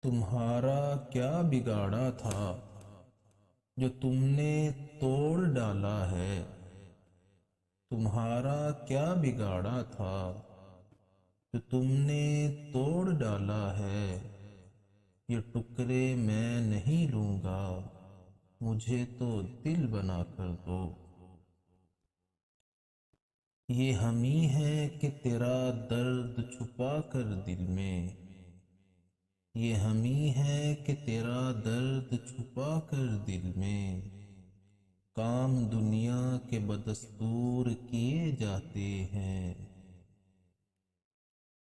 تمہارا کیا بگاڑا تھا جو تم نے توڑ ڈالا ہے؟ تمہارا کیا بگاڑا تھا جو تم نے توڑ ڈالا ہے؟ یہ ٹکڑے میں نہیں لوں گا، مجھے تو دل بنا کر دو۔ یہ ہمیں ہے کہ تیرا درد چھپا کر دل میں، یہ ہمیں ہے کہ تیرا درد چھپا کر دل میں، کام دنیا کے بدستور کیے جاتے ہیں۔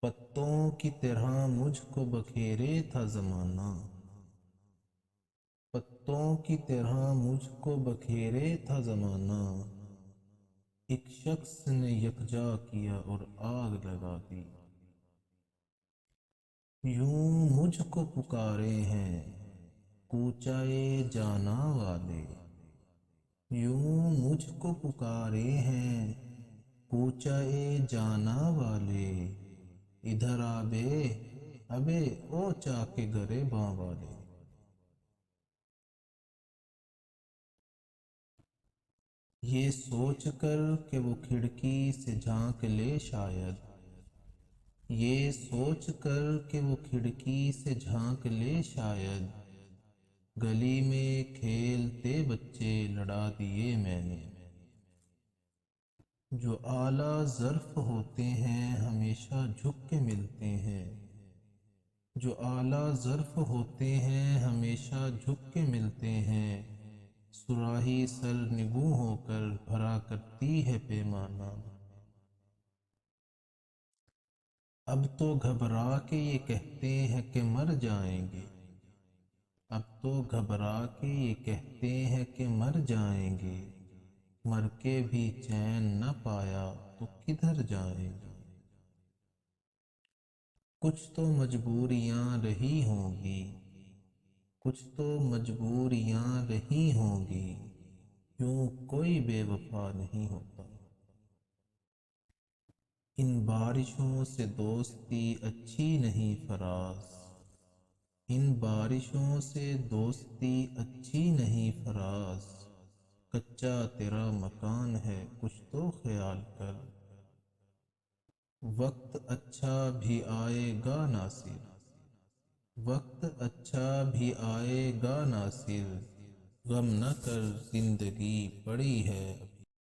پتوں کی طرح مجھ کو بکھیرے تھا زمانہ، پتوں کی طرح مجھ کو بکھیرے تھا زمانہ، ایک شخص نے یکجا کیا اور آگ لگا دی۔ یوں مجھ کو پکارے ہیں کوچائے جانا والے، یوں مجھ کو پکارے ہیں کوچائے جانا والے، ادھر آ بے ابے او چا کے گرے باں والے۔ یہ سوچ کر کہ وہ کھڑکی سے جھانک لے شاید، یہ سوچ کر کہ وہ کھڑکی سے جھانک لے شاید، گلی میں کھیلتے بچے لڑا دیے میں نے۔ جو اعلیٰ ظرف ہوتے ہیں ہمیشہ جھک کے ملتے ہیں، جو اعلیٰ ظرف ہوتے ہیں ہمیشہ جھک کے ملتے ہیں، صراحی سر نگوں ہو کر بھرا کرتی ہے پیمانہ۔ اب تو گھبرا کے یہ کہتے ہیں کہ مر جائیں گے، اب تو گھبرا کے یہ کہتے ہیں کہ مر جائیں گے، مر کے بھی چین نہ پایا تو کدھر جائیں گے۔ کچھ تو مجبوریاں رہی ہوں گی، کچھ تو مجبوریاں رہی ہوں گی، یوں کوئی بے وفا نہیں ہوتا۔ ان بارشوں سے دوستی اچھی نہیں فراز، ان بارشوں سے دوستی اچھی نہیں فراز، کچا تیرا مکان ہے کچھ تو خیال کر، وقت اچھا بھی آئے گا ناصر، وقت اچھا بھی آئے گا ناصر، غم نہ کر زندگی پڑی ہے